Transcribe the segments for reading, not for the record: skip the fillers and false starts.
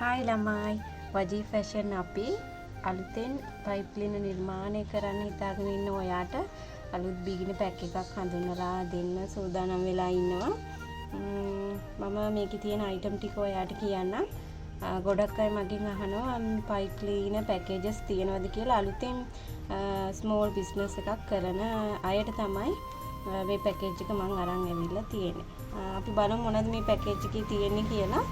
Hi ළමයි වජී fashion අපි අලුතෙන් පයිප්ලින නිර්මාණය කරන්න හිතාගෙන ඉන්න ඔයාට අලුත් බිගින පැක් එකක් හඳුන්වලා දෙන්න සූදානම් වෙලා ඉන්නවා. මම මේකේ තියෙන අයිටම් ටික ඔයාට කියන්නම්. ගොඩක් අය මගෙන් අහනවා පයිප්ලින පැකේජස් තියෙනවද කියලා. අලුතෙන් ස්මෝල් බිස්නස් එකක් කරන අයට තමයි මේ පැකේජ් එක මම අරන් ඇවිල්ලා තියෙන්නේ. අපි බලමු මොනවද මේ පැකේජ් එකේ තියෙන්නේ කියලා.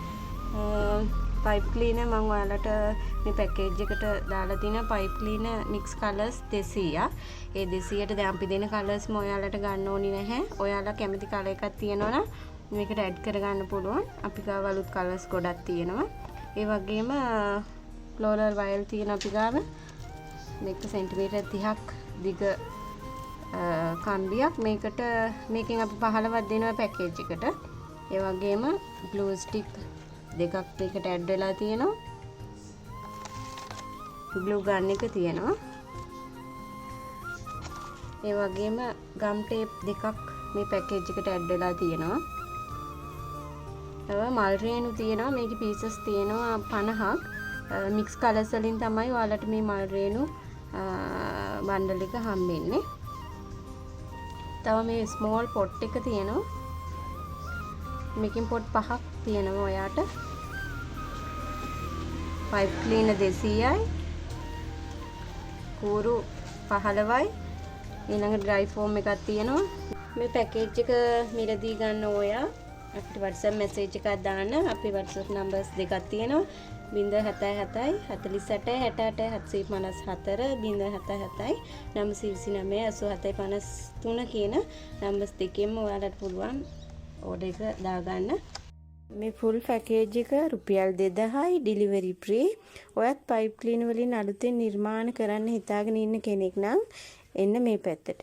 පයිප් ක්ලීනර් මම ඔයාලට මේ පැකේජ් එකට දාලා තියෙන පයිප් ක්ලීනර් මික්ස් කලර්ස් 200ක්. ඒ 200ට දැන් අපි දෙන කලර්ස්ම ඔයාලට ගන්න ඕනි නැහැ. ඔයාලා කැමති කලර් එකක් තියෙනවා නම් මේකට ඇඩ් කරගන්න පුළුවන්. අපි ගාව අලුත් කලර්ස් ගොඩක් තියෙනවා. ඒ වගේම ෆ්ලෝරල් වයර් තියෙන අපි ගාව මේක සෙන්ටිමීටර් 30ක් දිග කම්බියක්. මේකෙන් අපි 15ක් දෙනවා පැකේජ් එකට. ඒ වගේම ග්ලූ ස්ටික් දෙකක් මේකට ඇඩ් වෙලා තියෙනවා. ග්ලූ ගන් එක තියෙනවා. ඒ වගේම ගම් ටේප් දෙකක් මේ පැකේජ් එකට ඇඩ් වෙලා තියෙනවා. තව මල් රේණු තියෙනවා. මේකේ පීසස් තියෙනවා 50ක්. මික්ස් කලර්ස් වලින් තමයි ඔයාලට මේ මල් රේණු බන්ඩල් එක හම්බෙන්නේ. තව මේ ස්මෝල් පොට් එක තියෙනවා. මේකෙන් පොට් 5ක් තියෙනවා ඔයාට. පයිප් ක්ලීනර් 200යි. කූරු 15යි. ඊළඟ ඩ්‍රයි ෆෝම් එකක් තියෙනවා. මේ පැකේජ් එක මිලදී ගන්න ඔයා අපිට WhatsApp මැසේජ් එකක් දාන්න. අපේ WhatsApp numbers දෙකක් තියෙනවා. 077 48 68 754 077 929 8753 කියන numbers දෙකෙන්ම ඔයාලට පුළුවන් ඕඩර් එක දාගන්න. මේ ෆුල් පැකේජ් එක රුපියල් 2000යි ඩිලිවරි ෆ්‍රී. ඔයත් පයිප් ක්ලීනර් වලින් අලුතෙන් නිර්මාණ කරන්න හිතාගෙන ඉන්න කෙනෙක් නම් එන්න මේ පැත්තට.